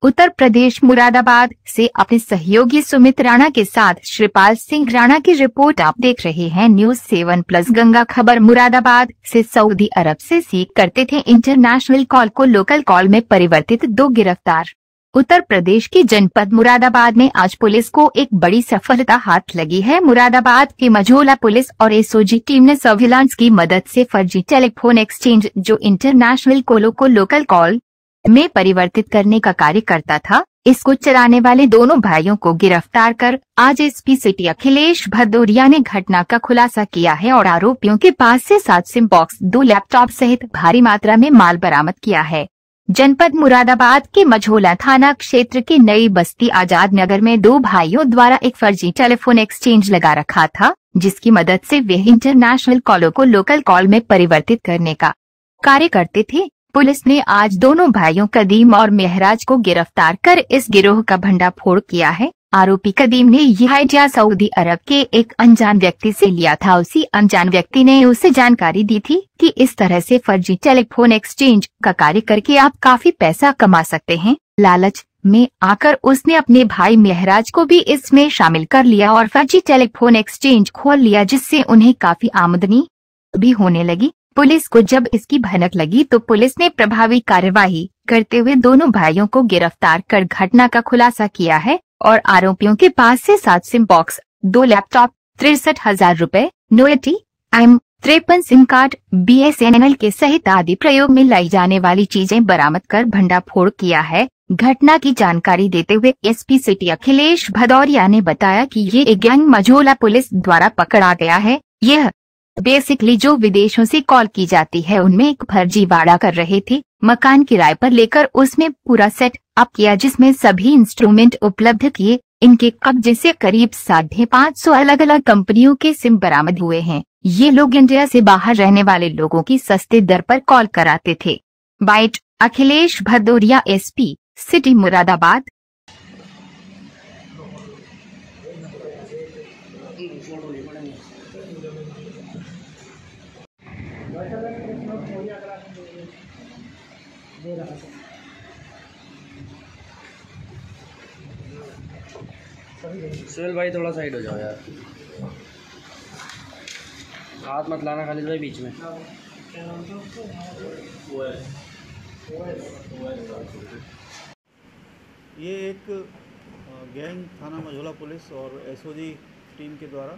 उत्तर प्रदेश मुरादाबाद से अपने सहयोगी सुमित राणा के साथ श्रीपाल सिंह राणा की रिपोर्ट। आप देख रहे हैं न्यूज़ 7+ गंगा खबर। मुरादाबाद से सऊदी अरब से सीख करते थे इंटरनेशनल कॉल को लोकल कॉल में परिवर्तित, 2 गिरफ्तार। उत्तर प्रदेश के जनपद मुरादाबाद में आज पुलिस को एक बड़ी सफलता हाथ लगी है। मुरादाबाद की मझोला पुलिस और एसओजी टीम ने सर्विलांस की मदद से फर्जी टेलीफोन एक्सचेंज जो इंटरनेशनल कॉलों को लोकल कॉल में परिवर्तित करने का कार्य करता था, इसको चलाने वाले दोनों भाइयों को गिरफ्तार कर आज एसपी सिटी अखिलेश भदौरिया ने घटना का खुलासा किया है और आरोपियों के पास से 7 सिम बॉक्स, 2 लैपटॉप सहित भारी मात्रा में माल बरामद किया है। जनपद मुरादाबाद के मझोला थाना क्षेत्र के नई बस्ती आजाद नगर में 2 भाइयों द्वारा एक फर्जी टेलीफोन एक्सचेंज लगा रखा था, जिसकी मदद से वे इंटरनेशनल कॉलों को लोकल कॉल में परिवर्तित करने का कार्य करते थे। पुलिस ने आज दोनों भाइयों कदीम और मेहराज को गिरफ्तार कर इस गिरोह का भंडाफोड़ किया है। आरोपी कदीम ने यह आइडिया सऊदी अरब के एक अनजान व्यक्ति से लिया था। उसी अनजान व्यक्ति ने उसे जानकारी दी थी कि इस तरह से फर्जी टेलीफोन एक्सचेंज का कार्य करके आप काफी पैसा कमा सकते हैं। लालच में आकर उसने अपने भाई मेहराज को भी इसमें शामिल कर लिया और फर्जी टेलीफोन एक्सचेंज खोल लिया, जिससे उन्हें काफी आमदनी भी होने लगी। पुलिस को जब इसकी भनक लगी तो पुलिस ने प्रभावी कार्यवाही करते हुए दोनों भाइयों को गिरफ्तार कर घटना का खुलासा किया है और आरोपियों के पास से 7 सिम बॉक्स, 2 लैपटॉप, 63,000 रुपए, नोएटी M 53 सिम कार्ड, BSNL के सहित आदि प्रयोग में लाई जाने वाली चीजें बरामद कर भंडाफोड़ किया है। घटना की जानकारी देते हुए एसपी सिटी अखिलेश भदौरिया ने बताया कि ये गैंग मझोला पुलिस द्वारा पकड़ा गया है। यह बेसिकली जो विदेशों से कॉल की जाती है उनमें एक फर्जीवाड़ा कर रहे थे। मकान किराए पर लेकर उसमें पूरा सेट अप किया, जिसमें सभी इंस्ट्रूमेंट उपलब्ध किए। इनके कब्जे से करीब 550 अलग अलग कंपनियों के सिम बरामद हुए हैं। ये लोग इंडिया से बाहर रहने वाले लोगों की सस्ते दर पर कॉल कराते थे। Byte Akhilesh Bhadauria, SP city Moradabad. Suhel भाई थोड़ा साइड हो जाओ यार, हाथ मत लाना खालिद भाई बीच में। ये एक गैंग थाना मझोला पुलिस और एसओजी टीम के द्वारा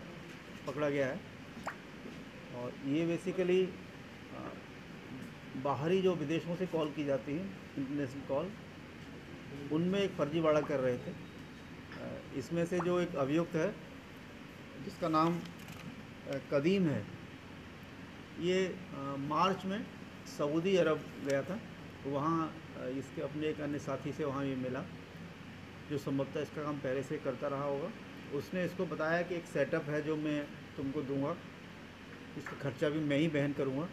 पकड़ा गया है और ये बेसिकली बाहरी जो विदेशों से कॉल की जाती है इंटरनेशनल कॉल, उनमें एक फर्जीवाड़ा कर रहे थे। इसमें से जो एक अभियुक्त है जिसका नाम कदीम है, ये मार्च में सऊदी अरब गया था। वहाँ इसके अपने एक अन्य साथी से वहाँ ये मिला जो संभवतः इसका काम पहले से करता रहा होगा। उसने इसको बताया कि एक सेटअप है जो मैं तुमको दूंगा, इसका खर्चा भी मैं ही वहन करूँगा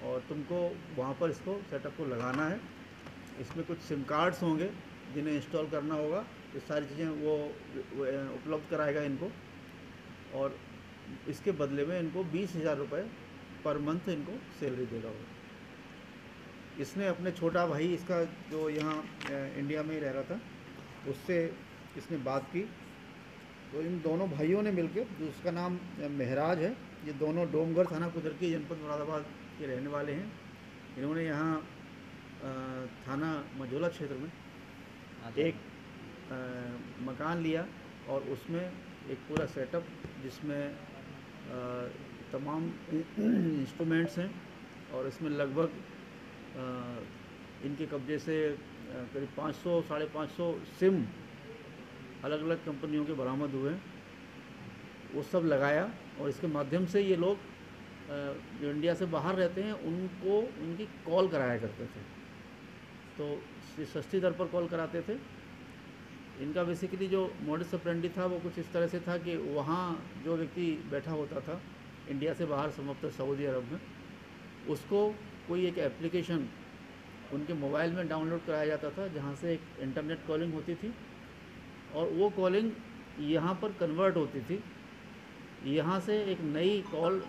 और तुमको वहाँ पर इसको सेटअप को लगाना है। इसमें कुछ सिम कार्ड्स होंगे जिन्हें इंस्टॉल करना होगा। ये सारी चीज़ें वो उपलब्ध कराएगा इनको और इसके बदले में इनको 20,000 रुपये पर मंथ इनको सैलरी देगा वो। इसने अपने छोटा भाई इसका जो यहाँ इंडिया में ही रह रहा था उससे इसने बात की, तो इन दोनों भाइयों ने मिलकर, जो उसका नाम मेहराज है, ये दोनों डोमगर थाना कुदर की जनपद मुरादाबाद के रहने वाले हैं। इन्होंने यहाँ थाना मझोला क्षेत्र में एक मकान लिया और उसमें एक पूरा सेटअप जिसमें तमाम इंस्ट्रूमेंट्स हैं और इसमें लगभग इनके कब्जे से करीब 500 साढ़े 500 सिम अलग अलग कंपनियों के बरामद हुए। वो सब लगाया और इसके माध्यम से ये लोग जो इंडिया से बाहर रहते हैं उनको उनकी कॉल कराया करते थे, तो सस्ती दर पर कॉल कराते थे। इनका बेसिकली जो मॉडस ऑपरेंडी था वो कुछ इस तरह से था कि वहाँ जो व्यक्ति बैठा होता था इंडिया से बाहर, संभवतः सऊदी अरब में, उसको कोई एक एप्लीकेशन उनके मोबाइल में डाउनलोड कराया जाता था जहाँ से एक इंटरनेट कॉलिंग होती थी और वो कॉलिंग यहाँ पर कन्वर्ट होती थी। यहाँ से एक नई कॉल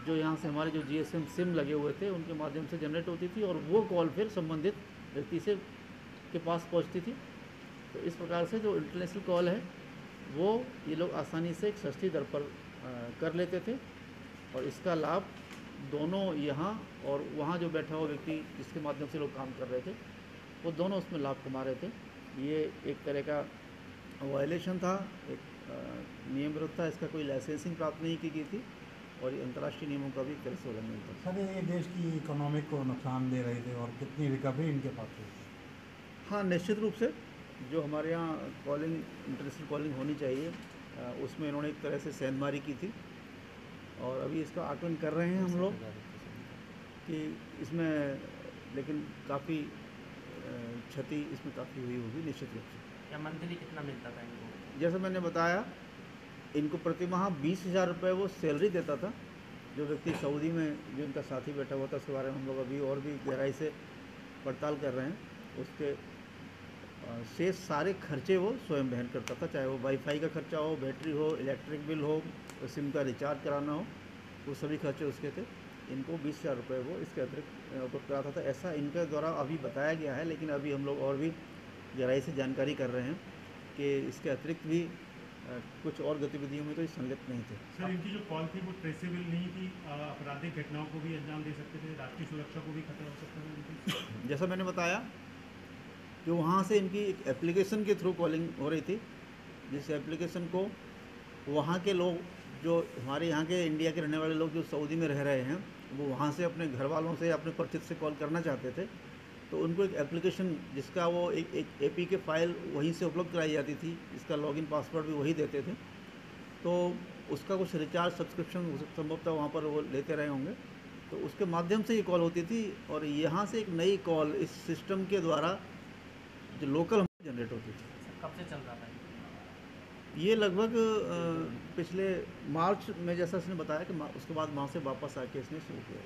जो यहाँ से हमारे जो GSM सिम लगे हुए थे उनके माध्यम से जनरेट होती थी और वो कॉल फिर संबंधित व्यक्ति से के पास पहुँचती थी तो इस प्रकार से जो इंटरनेशनल कॉल है वो ये लोग आसानी से एक सस्ती दर पर कर लेते थे और इसका लाभ दोनों यहाँ और वहाँ जो बैठा हुआ व्यक्ति जिसके माध्यम से लोग काम कर रहे थे वो दोनों उसमें लाभ कमा रहे थे। ये एक तरह का वायलेशन था, एक नियम विरुद्ध था, इसका कोई लाइसेंसिंग प्राप्त नहीं की गई थी और ये अंतर्राष्ट्रीय नियमों का भी एक तरह से उल्लंघन था। सर ये देश की इकोनॉमिक को नुकसान दे रहे थे और कितनी रिकवरी इनके पास हुई? हाँ, निश्चित रूप से जो हमारे यहाँ कॉलिंग इंटरनेशनल कॉलिंग होनी चाहिए उसमें इन्होंने एक तरह से सेंधमारी की थी और अभी इसका आकलन कर रहे हैं हम लोग कि इसमें लेकिन काफ़ी क्षति इसमें काफ़ी हुई होगी निश्चित रूप से। क्या मंथली कितना मिलता था इनको? जैसे मैंने बताया इनको प्रति माह 20,000 रुपये वो सैलरी देता था। जो व्यक्ति सऊदी में जो इनका साथी बैठा हुआ था उसके बारे में हम लोग अभी और भी गहराई से पड़ताल कर रहे हैं। उसके शेष सारे खर्चे वो स्वयं वहन करता था, चाहे वो वाईफाई का खर्चा हो, बैटरी हो, इलेक्ट्रिक बिल हो, सिम का रिचार्ज कराना हो, वो सभी खर्चे उसके थे। इनको 20,000 रुपये वो इसके अतिरिक्त उपलब्ध कराता था, ऐसा इनके द्वारा अभी बताया गया है। लेकिन अभी हम लोग और भी गहराई से जानकारी कर रहे हैं कि इसके अतिरिक्त भी कुछ और गतिविधियों में तो संलिप्त नहीं थे। सर इनकी जो कॉल थी वो ट्रेसेबल नहीं थी, आपराधिक घटनाओं को भी अंजाम दे सकते थे, राष्ट्रीय सुरक्षा को भी खतरा हो सकता था। जैसा मैंने बताया कि वहाँ से इनकी एक एप्लीकेशन के थ्रू कॉलिंग हो रही थी, जिस एप्लीकेशन को वहाँ के लोग जो हमारे यहाँ के इंडिया के रहने वाले लोग जो सऊदी में रह रहे हैं वो वहाँ से अपने घर वालों से अपने परिचित से कॉल करना चाहते थे, तो उनको एक एप्लीकेशन जिसका वो एक एपी के फाइल वहीं से उपलब्ध कराई जाती थी, इसका लॉगिन पासवर्ड भी वही देते थे। तो उसका कुछ रिचार्ज सब्सक्रिप्शन संभवतः वहाँ पर वो लेते रहे होंगे, तो उसके माध्यम से ये कॉल होती थी। और यहाँ से एक नई कॉल इस सिस्टम के द्वारा जो लोकल जनरेट होती थी। कब से चल रहा था ये लगभग पिछले मार्च में, जैसा इसने बताया कि उसके बाद वहाँ से वापस आके इसने शुरू किया।